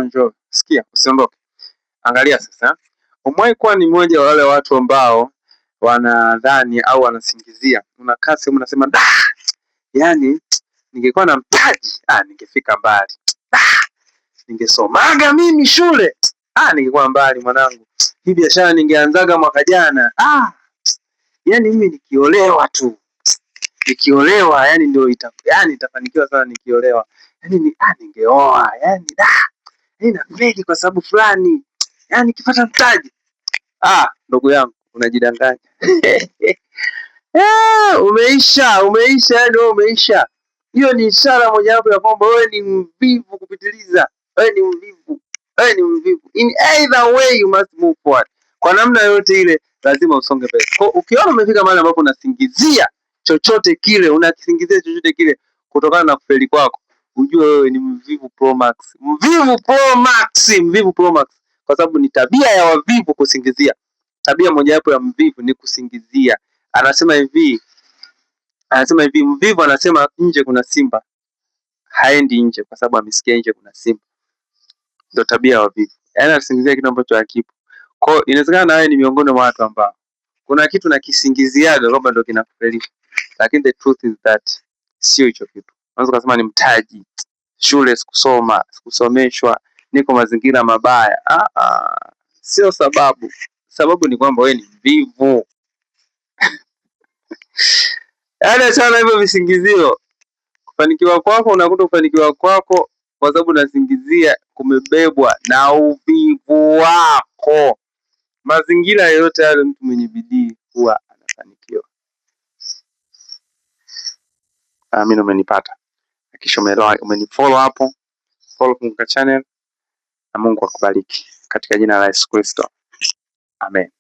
Njoo. Sikia, usiondoke. Angalia sasa. Umewahi kuwa ni mmoja wa wale watu ambao wanadhani au wanasingizia. Unakaa sehemu unasema, yani ningekuwa na mtaji, ningefika mbali. Ningesomaga mimi shule. Ningekuwa mbali mwanangu. Hii biashara ningeanzaga mwaka jana. Yani mimi nikiolewa tu. Nikiolewa yani ndio itafanikiwa sana nikiolewa. Yani ningeoa. Yani nafeli kwa sababu fulani. Yani nikipata mtaji. Ndugu yangu unajidanganya. Umeisha, yani wewe umeisha. Hiyo ni ishara mojawapo ya kwamba wewe ni mvivu kupitiliza. Wewe ni mvivu. In either way you must move forward. Kwa namna yote ile lazima usonge mbele. Kwa ukiona umefika mahali ambapo unasingizia chochote kile, kutokana na kufeli kwako, ujue wewe ni mvivu pro max. Mvivu pro max. Kwa sababu ni tabia ya wavivu kusingizia. Tabia mojawapo ya mvivu ni kusingizia. Anasema hivi, mvivu anasema nje kuna simba, haendi nje kwa sababu amesikia nje kuna simba. Ndio tabia ya wavivu. Yaani anasingizia kitu ambacho hakipo. Kwa hiyo inawezekana na wewe ni miongoni mwa watu ambao kuna kitu na kisingiziaga kwamba ndio kinakufelisha. Lakini the truth is that sio hicho kitu. Unaweza kusema ni mtaji, shule sikusoma, sikusomeshwa, niko mazingira mabaya. Sio sababu. Sababu ni kwamba wewe ni mvivu. Yaani sana hivyo visingizio. Kufanikiwa kwako, unakuta kufanikiwa kwako kwa sababu unasingizia kumebebwa na uvivu wako. Mazingira yote yale mtu mwenye bidii huwa anafanikiwa. Mimi umenipata. Hakikisha umenifollow hapo. Follow Kumbuka Channel na Mungu akubariki katika jina la Yesu Kristo. Amen.